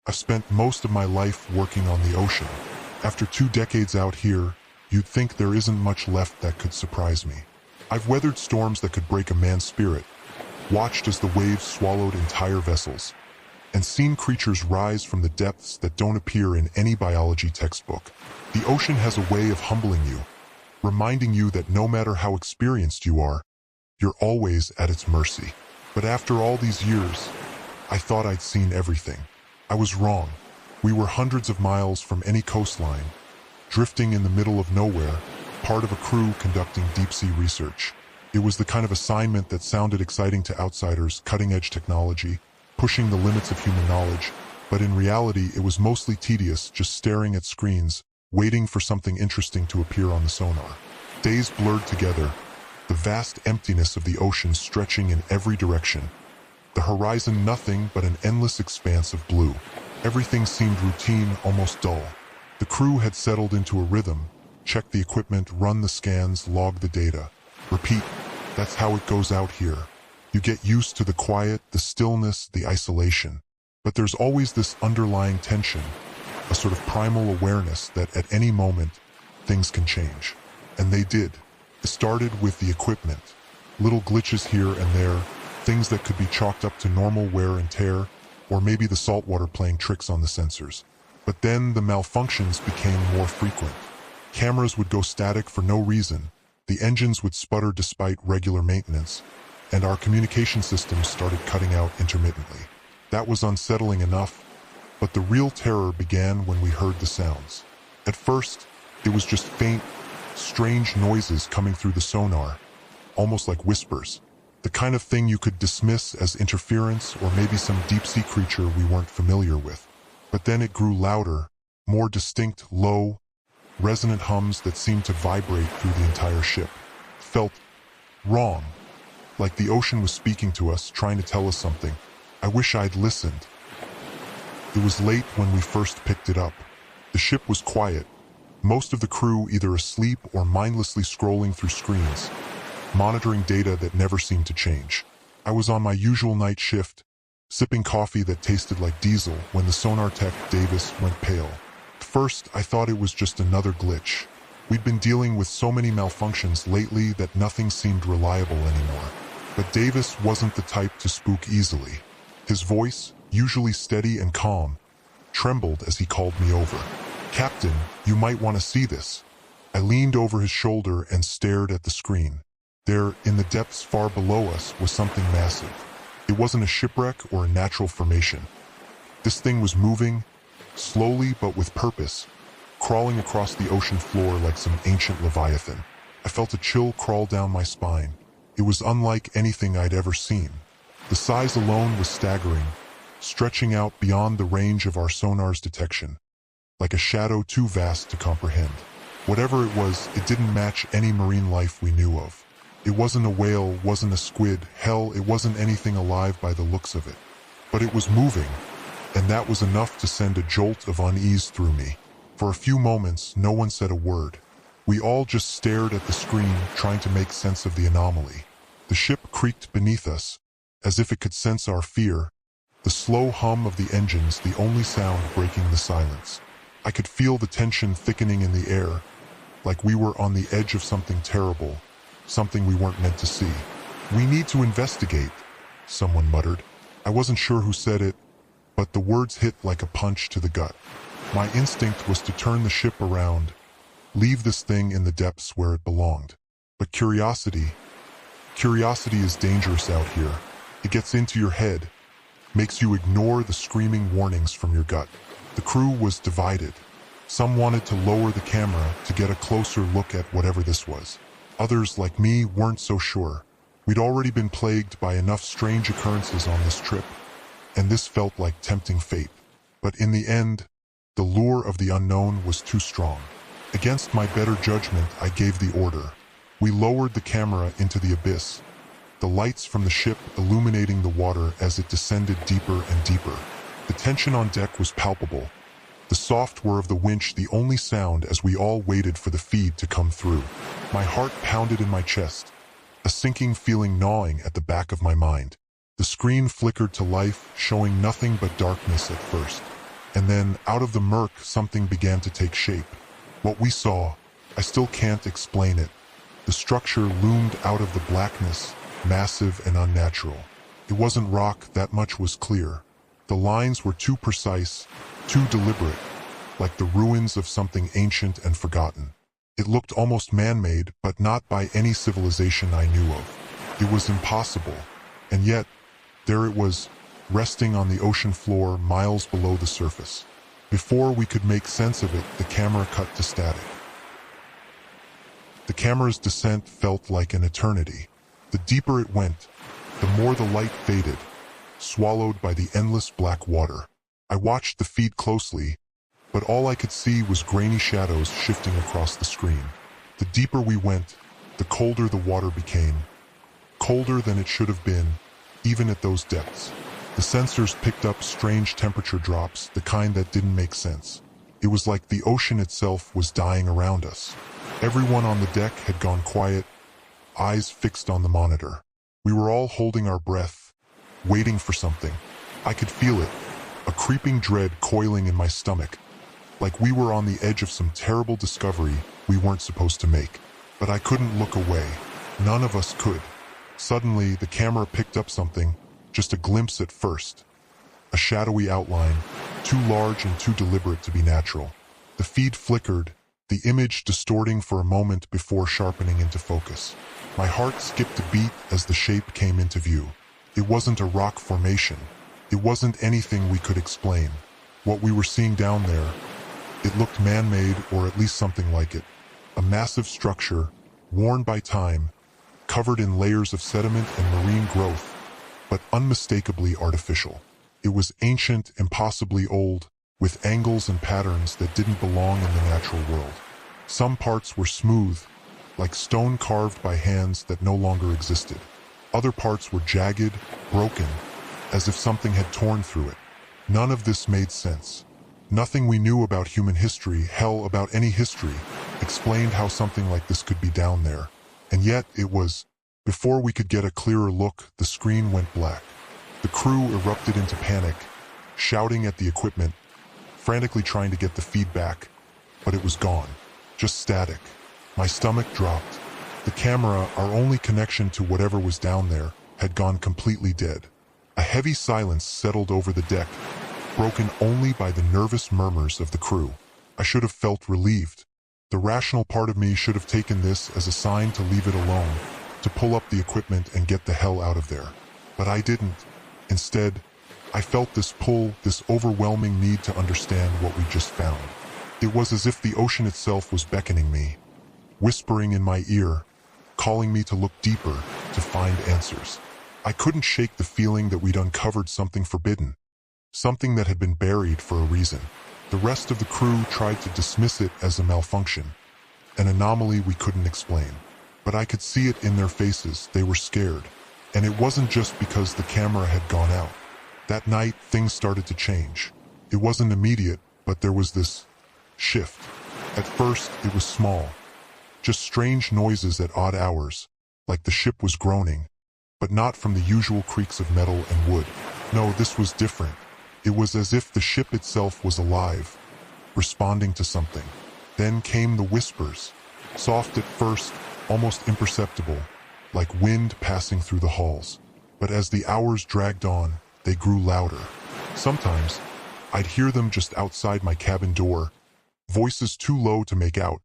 I've spent most of my life working on the ocean. After 2 decades out here, you'd think there isn't much left that could surprise me. I've weathered storms that could break a man's spirit, watched as the waves swallowed entire vessels, and seen creatures rise from the depths that don't appear in any biology textbook. The ocean has a way of humbling you, reminding you that no matter how experienced you are, you're always at its mercy. But after all these years, I thought I'd seen everything. I was wrong. We were hundreds of miles from any coastline, drifting in the middle of nowhere, part of a crew conducting deep-sea research. It was the kind of assignment that sounded exciting to outsiders, cutting-edge technology, pushing the limits of human knowledge, but in reality it was mostly tedious, just staring at screens, waiting for something interesting to appear on the sonar. Days blurred together, the vast emptiness of the ocean stretching in every direction. The horizon nothing but an endless expanse of blue. Everything seemed routine, almost dull. The crew had settled into a rhythm, check the equipment, run the scans, log the data. Repeat. That's how it goes out here. You get used to the quiet, the stillness, the isolation. But there's always this underlying tension, a sort of primal awareness that at any moment, things can change. And they did. It started with the equipment. Little glitches here and there, things that could be chalked up to normal wear and tear, or maybe the saltwater playing tricks on the sensors. But then the malfunctions became more frequent. Cameras would go static for no reason, the engines would sputter despite regular maintenance, and our communication systems started cutting out intermittently. That was unsettling enough, but the real terror began when we heard the sounds. At first, it was just faint, strange noises coming through the sonar, almost like whispers. The kind of thing you could dismiss as interference or maybe some deep-sea creature we weren't familiar with. But then it grew louder, more distinct, low, resonant hums that seemed to vibrate through the entire ship. Felt wrong, like the ocean was speaking to us, trying to tell us something. I wish I'd listened. It was late when we first picked it up. The ship was quiet, most of the crew either asleep or mindlessly scrolling through screens, monitoring data that never seemed to change. I was on my usual night shift, sipping coffee that tasted like diesel when the sonar tech, Davis, went pale. At first, I thought it was just another glitch. We'd been dealing with so many malfunctions lately that nothing seemed reliable anymore. But Davis wasn't the type to spook easily. His voice, usually steady and calm, trembled as he called me over. "Captain, you might want to see this." I leaned over his shoulder and stared at the screen. There, in the depths far below us, was something massive. It wasn't a shipwreck or a natural formation. This thing was moving, slowly but with purpose, crawling across the ocean floor like some ancient leviathan. I felt a chill crawl down my spine. It was unlike anything I'd ever seen. The size alone was staggering, stretching out beyond the range of our sonar's detection, like a shadow too vast to comprehend. Whatever it was, it didn't match any marine life we knew of. It wasn't a whale, wasn't a squid, hell, it wasn't anything alive by the looks of it. But it was moving, and that was enough to send a jolt of unease through me. For a few moments, no one said a word. We all just stared at the screen, trying to make sense of the anomaly. The ship creaked beneath us, as if it could sense our fear, the slow hum of the engines the only sound breaking the silence. I could feel the tension thickening in the air, like we were on the edge of something terrible, something we weren't meant to see. "We need to investigate," someone muttered. I wasn't sure who said it, but the words hit like a punch to the gut. My instinct was to turn the ship around, leave this thing in the depths where it belonged. But curiosity is dangerous out here. It gets into your head, makes you ignore the screaming warnings from your gut. The crew was divided. Some wanted to lower the camera to get a closer look at whatever this was. Others, like me, weren't so sure. We'd already been plagued by enough strange occurrences on this trip, and this felt like tempting fate. But in the end, the lure of the unknown was too strong. Against my better judgment, I gave the order. We lowered the camera into the abyss, the lights from the ship illuminating the water as it descended deeper and deeper. The tension on deck was palpable, the soft whir of the winch the only sound as we all waited for the feed to come through. My heart pounded in my chest, a sinking feeling gnawing at the back of my mind. The screen flickered to life, showing nothing but darkness at first. And then, out of the murk, something began to take shape. What we saw, I still can't explain it. The structure loomed out of the blackness, massive and unnatural. It wasn't rock, that much was clear. The lines were too precise, too deliberate, like the ruins of something ancient and forgotten. It looked almost man-made, but not by any civilization I knew of. It was impossible. And yet, there it was, resting on the ocean floor miles below the surface. Before we could make sense of it, the camera cut to static. The camera's descent felt like an eternity. The deeper it went, the more the light faded, swallowed by the endless black water. I watched the feed closely, but all I could see was grainy shadows shifting across the screen. The deeper we went, the colder the water became. Colder than it should have been, even at those depths. The sensors picked up strange temperature drops, the kind that didn't make sense. It was like the ocean itself was dying around us. Everyone on the deck had gone quiet, eyes fixed on the monitor. We were all holding our breath, waiting for something. I could feel it, a creeping dread coiling in my stomach, like we were on the edge of some terrible discovery we weren't supposed to make. But I couldn't look away. None of us could. Suddenly, the camera picked up something, just a glimpse at first. A shadowy outline, too large and too deliberate to be natural. The feed flickered, the image distorting for a moment before sharpening into focus. My heart skipped a beat as the shape came into view. It wasn't a rock formation. It wasn't anything we could explain. What we were seeing down there, it looked man-made, or at least something like it. A massive structure, worn by time, covered in layers of sediment and marine growth, but unmistakably artificial. It was ancient, impossibly old, with angles and patterns that didn't belong in the natural world. Some parts were smooth, like stone carved by hands that no longer existed. Other parts were jagged, broken, as if something had torn through it. None of this made sense. Nothing we knew about human history, hell, about any history, explained how something like this could be down there. And yet it was. Before we could get a clearer look, the screen went black. The crew erupted into panic, shouting at the equipment, frantically trying to get the feedback, but it was gone. Just static. My stomach dropped. The camera, our only connection to whatever was down there, had gone completely dead. A heavy silence settled over the deck, broken only by the nervous murmurs of the crew. I should have felt relieved. The rational part of me should have taken this as a sign to leave it alone, to pull up the equipment and get the hell out of there. But I didn't. Instead, I felt this pull, this overwhelming need to understand what we just found. It was as if the ocean itself was beckoning me, whispering in my ear, calling me to look deeper, to find answers. I couldn't shake the feeling that we'd uncovered something forbidden, something that had been buried for a reason. The rest of the crew tried to dismiss it as a malfunction, an anomaly we couldn't explain. But I could see it in their faces. They were scared. And it wasn't just because the camera had gone out. That night, things started to change. It wasn't immediate, but there was this shift. At first, it was small. Just strange noises at odd hours, like the ship was groaning, but not from the usual creaks of metal and wood. No, this was different. It was as if the ship itself was alive, responding to something. Then came the whispers, soft at first, almost imperceptible, like wind passing through the halls. But as the hours dragged on, they grew louder. Sometimes, I'd hear them just outside my cabin door, voices too low to make out,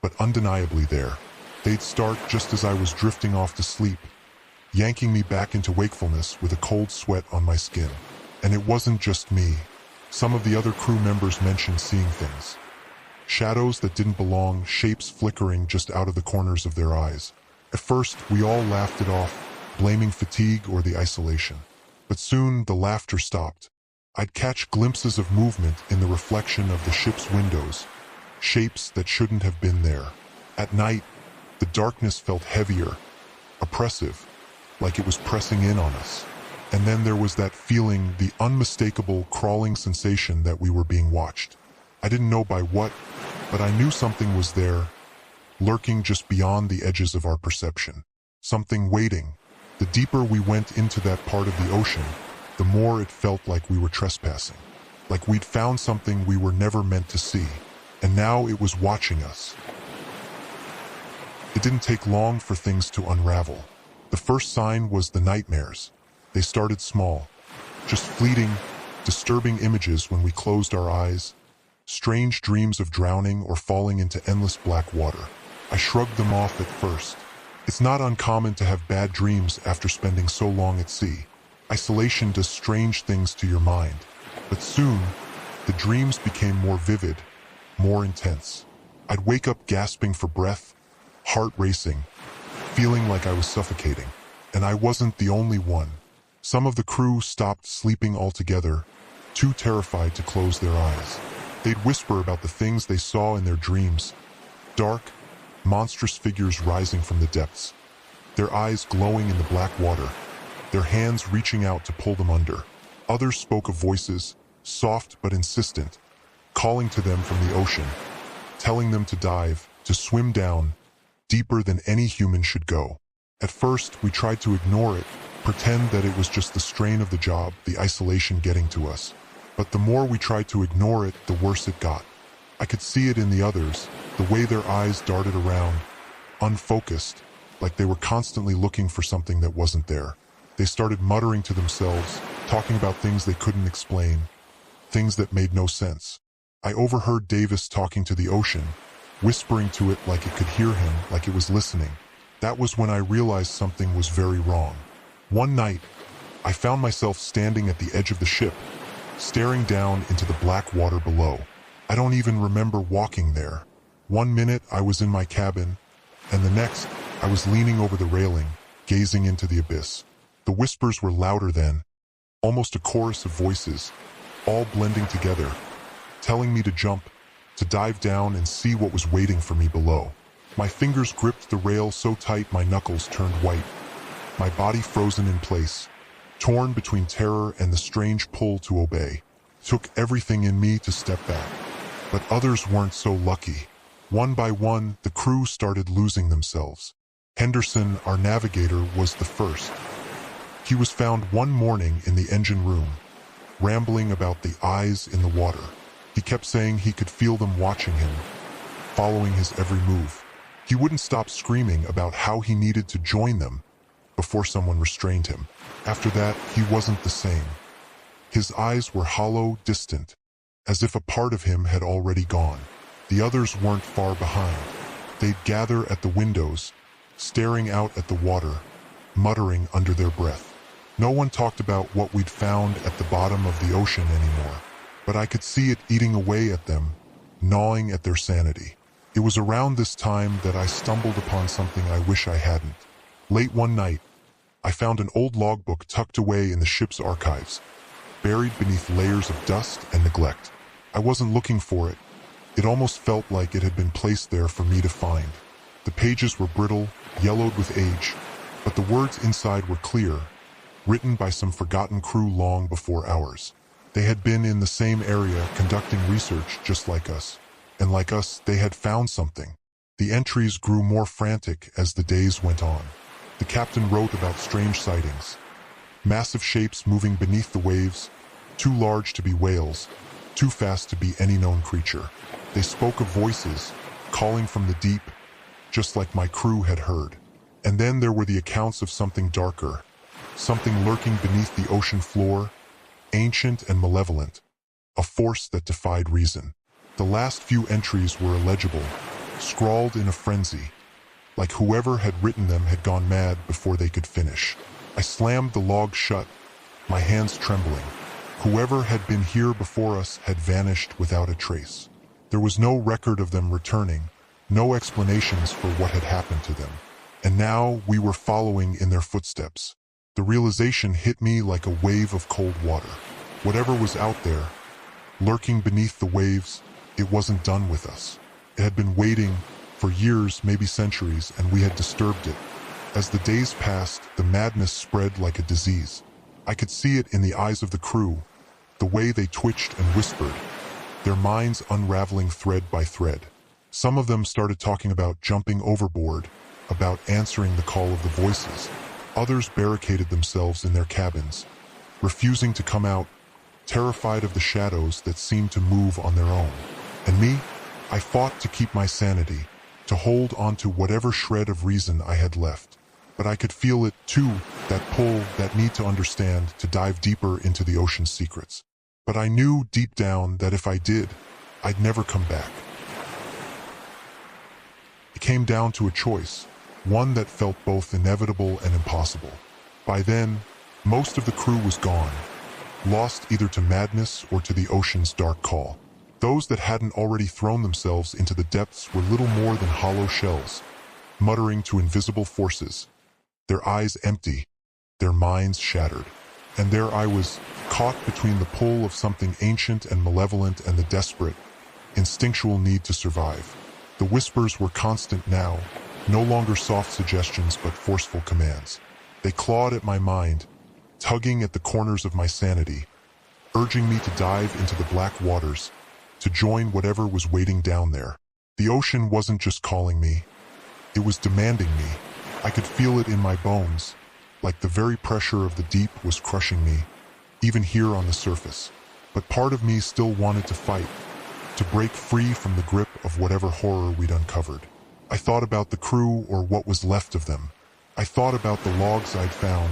but undeniably there. They'd start just as I was drifting off to sleep, yanking me back into wakefulness with a cold sweat on my skin. And it wasn't just me. Some of the other crew members mentioned seeing things. Shadows that didn't belong, shapes flickering just out of the corners of their eyes. At first, we all laughed it off, blaming fatigue or the isolation. But soon, the laughter stopped. I'd catch glimpses of movement in the reflection of the ship's windows, shapes that shouldn't have been there. At night, the darkness felt heavier, oppressive, like it was pressing in on us. And then there was that feeling, the unmistakable crawling sensation that we were being watched. I didn't know by what, but I knew something was there, lurking just beyond the edges of our perception. Something waiting. The deeper we went into that part of the ocean, the more it felt like we were trespassing. like we'd found something we were never meant to see, and now it was watching us. It didn't take long for things to unravel. The first sign was the nightmares. They started small, just fleeting, disturbing images when we closed our eyes, strange dreams of drowning or falling into endless black water. I shrugged them off at first. It's not uncommon to have bad dreams after spending so long at sea. Isolation does strange things to your mind. But soon, the dreams became more vivid, more intense. I'd wake up gasping for breath, heart racing, feeling like I was suffocating. And I wasn't the only one. Some of the crew stopped sleeping altogether, too terrified to close their eyes. They'd whisper about the things they saw in their dreams. Dark, monstrous figures rising from the depths, their eyes glowing in the black water, their hands reaching out to pull them under. Others spoke of voices, soft but insistent, calling to them from the ocean, telling them to dive, to swim down, deeper than any human should go. At first, we tried to ignore it, pretend that it was just the strain of the job, the isolation getting to us. But the more we tried to ignore it, the worse it got. I could see it in the others, the way their eyes darted around, unfocused, like they were constantly looking for something that wasn't there. They started muttering to themselves, talking about things they couldn't explain, things that made no sense. I overheard Davis talking to the ocean, whispering to it like it could hear him, like it was listening. That was when I realized something was very wrong. One night, I found myself standing at the edge of the ship, staring down into the black water below. I don't even remember walking there. 1 minute I was in my cabin, and the next I was leaning over the railing, gazing into the abyss. The whispers were louder then, almost a chorus of voices, all blending together, telling me to jump, to dive down and see what was waiting for me below. My fingers gripped the rail so tight my knuckles turned white, my body frozen in place, torn between terror and the strange pull to obey. It took everything in me to step back. But others weren't so lucky. One by one, the crew started losing themselves. Henderson, our navigator, was the first. He was found one morning in the engine room, rambling about the eyes in the water. He kept saying he could feel them watching him, following his every move. He wouldn't stop screaming about how he needed to join them before someone restrained him. After that, he wasn't the same. His eyes were hollow, distant, as if a part of him had already gone. The others weren't far behind. They'd gather at the windows, staring out at the water, muttering under their breath. No one talked about what we'd found at the bottom of the ocean anymore, but I could see it eating away at them, gnawing at their sanity. It was around this time that I stumbled upon something I wish I hadn't. Late one night, I found an old logbook tucked away in the ship's archives, buried beneath layers of dust and neglect. I wasn't looking for it. It almost felt like it had been placed there for me to find. The pages were brittle, yellowed with age, but the words inside were clear, written by some forgotten crew long before ours. They had been in the same area conducting research just like us, and like us, they had found something. The entries grew more frantic as the days went on. The captain wrote about strange sightings, massive shapes moving beneath the waves, too large to be whales, too fast to be any known creature. They spoke of voices, calling from the deep, just like my crew had heard. And then there were the accounts of something darker, something lurking beneath the ocean floor, ancient and malevolent, a force that defied reason. The last few entries were illegible, scrawled in a frenzy, like whoever had written them had gone mad before they could finish. I slammed the log shut, my hands trembling. Whoever had been here before us had vanished without a trace. There was no record of them returning, no explanations for what had happened to them. And now we were following in their footsteps. The realization hit me like a wave of cold water. Whatever was out there, lurking beneath the waves, it wasn't done with us. It had been waiting for years, maybe centuries, and we had disturbed it. As the days passed, the madness spread like a disease. I could see it in the eyes of the crew, the way they twitched and whispered, their minds unraveling thread by thread. Some of them started talking about jumping overboard, about answering the call of the voices. Others barricaded themselves in their cabins, refusing to come out, terrified of the shadows that seemed to move on their own. And me? I fought to keep my sanity, to hold on to whatever shred of reason I had left. But I could feel it too, that pull, that need to understand, to dive deeper into the ocean's secrets. But I knew deep down that if I did, I'd never come back. It came down to a choice, one that felt both inevitable and impossible. By then, most of the crew was gone, lost either to madness or to the ocean's dark call. Those that hadn't already thrown themselves into the depths were little more than hollow shells, muttering to invisible forces, their eyes empty, their minds shattered. And there I was, caught between the pull of something ancient and malevolent and the desperate, instinctual need to survive. The whispers were constant now, no longer soft suggestions but forceful commands. They clawed at my mind, tugging at the corners of my sanity, urging me to dive into the black waters, to join whatever was waiting down there. The ocean wasn't just calling me, it was demanding me. I could feel it in my bones, like the very pressure of the deep was crushing me, even here on the surface. But part of me still wanted to fight, to break free from the grip of whatever horror we'd uncovered. I thought about the crew, or what was left of them. I thought about the logs I'd found,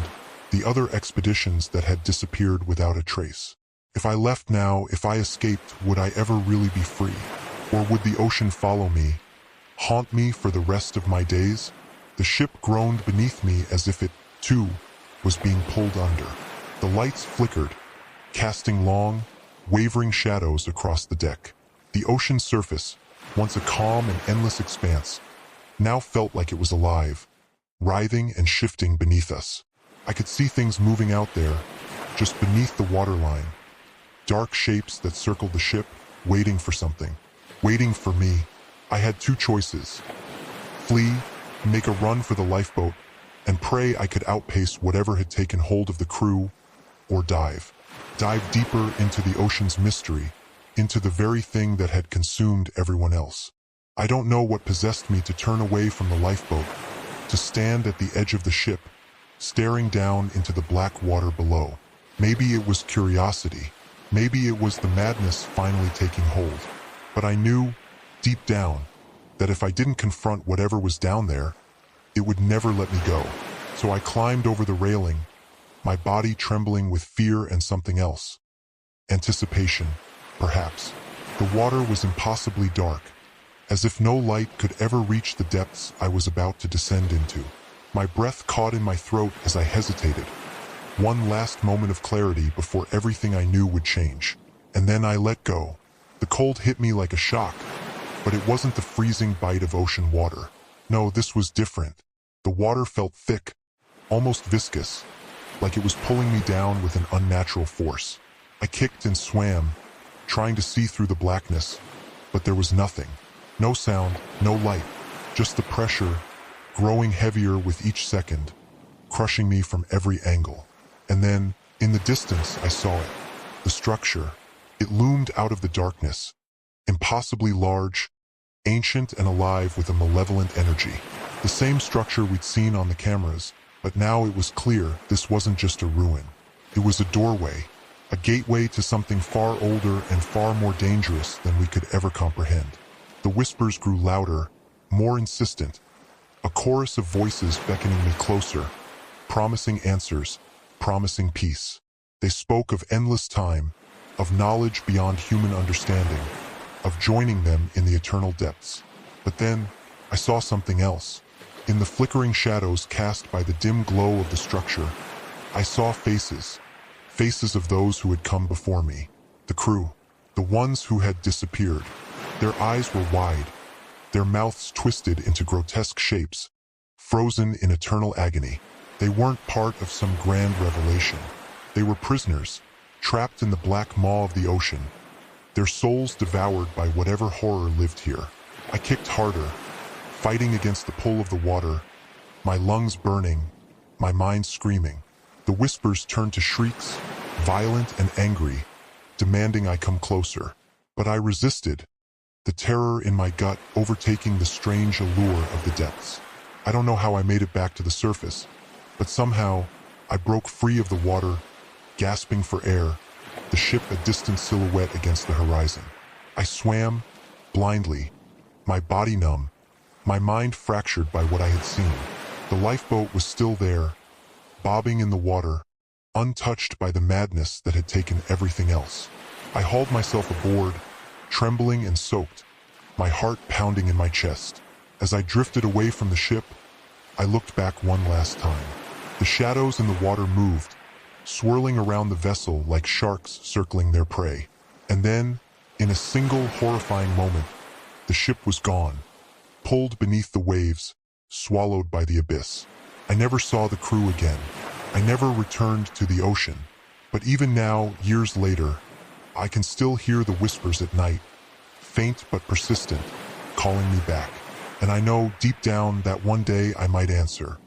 the other expeditions that had disappeared without a trace. If I left now, if I escaped, would I ever really be free? Or would the ocean follow me, haunt me for the rest of my days? The ship groaned beneath me as if it, too, was being pulled under. The lights flickered, casting long, wavering shadows across the deck. The ocean's surface, once a calm and endless expanse, now felt like it was alive, writhing and shifting beneath us. I could see things moving out there, just beneath the waterline. Dark shapes that circled the ship, waiting for something, waiting for me. I had two choices: flee, make a run for the lifeboat, and pray I could outpace whatever had taken hold of the crew, or dive deeper into the ocean's mystery, into the very thing that had consumed everyone else. I don't know what possessed me to turn away from the lifeboat, to stand at the edge of the ship, staring down into the black water below. Maybe it was curiosity, maybe it was the madness finally taking hold. But I knew, deep down, that if I didn't confront whatever was down there, it would never let me go. So I climbed over the railing, my body trembling with fear and something else. Anticipation, perhaps. The water was impossibly dark, as if no light could ever reach the depths I was about to descend into. My breath caught in my throat as I hesitated. One last moment of clarity before everything I knew would change. And then I let go. The cold hit me like a shock, but it wasn't the freezing bite of ocean water. No, this was different. The water felt thick, almost viscous, like it was pulling me down with an unnatural force. I kicked and swam, trying to see through the blackness, but there was nothing. No sound, no light, just the pressure, growing heavier with each second, crushing me from every angle. And then, in the distance, I saw it. The structure. It loomed out of the darkness, impossibly large, ancient and alive with a malevolent energy. The same structure we'd seen on the cameras, but now it was clear this wasn't just a ruin. It was a doorway, a gateway to something far older and far more dangerous than we could ever comprehend. The whispers grew louder, more insistent, a chorus of voices beckoning me closer, promising answers, promising peace. They spoke of endless time, of knowledge beyond human understanding, of joining them in the eternal depths. But then, I saw something else. In the flickering shadows cast by the dim glow of the structure, I saw faces, faces of those who had come before me, the crew, the ones who had disappeared. Their eyes were wide, their mouths twisted into grotesque shapes, frozen in eternal agony. They weren't part of some grand revelation. They were prisoners, trapped in the black maw of the ocean, their souls devoured by whatever horror lived here. I kicked harder, fighting against the pull of the water, my lungs burning, my mind screaming. The whispers turned to shrieks, violent and angry, demanding I come closer. But I resisted, the terror in my gut overtaking the strange allure of the depths. I don't know how I made it back to the surface, but somehow I broke free of the water, gasping for air, the ship a distant silhouette against the horizon. I swam, blindly, my body numb, my mind fractured by what I had seen. The lifeboat was still there, bobbing in the water, untouched by the madness that had taken everything else. I hauled myself aboard, trembling and soaked, my heart pounding in my chest. As I drifted away from the ship, I looked back one last time. The shadows in the water moved, swirling around the vessel like sharks circling their prey. And then, in a single horrifying moment, the ship was gone, pulled beneath the waves, swallowed by the abyss. I never saw the crew again. I never returned to the ocean. But even now, years later, I can still hear the whispers at night, faint but persistent, calling me back. And I know deep down that one day I might answer.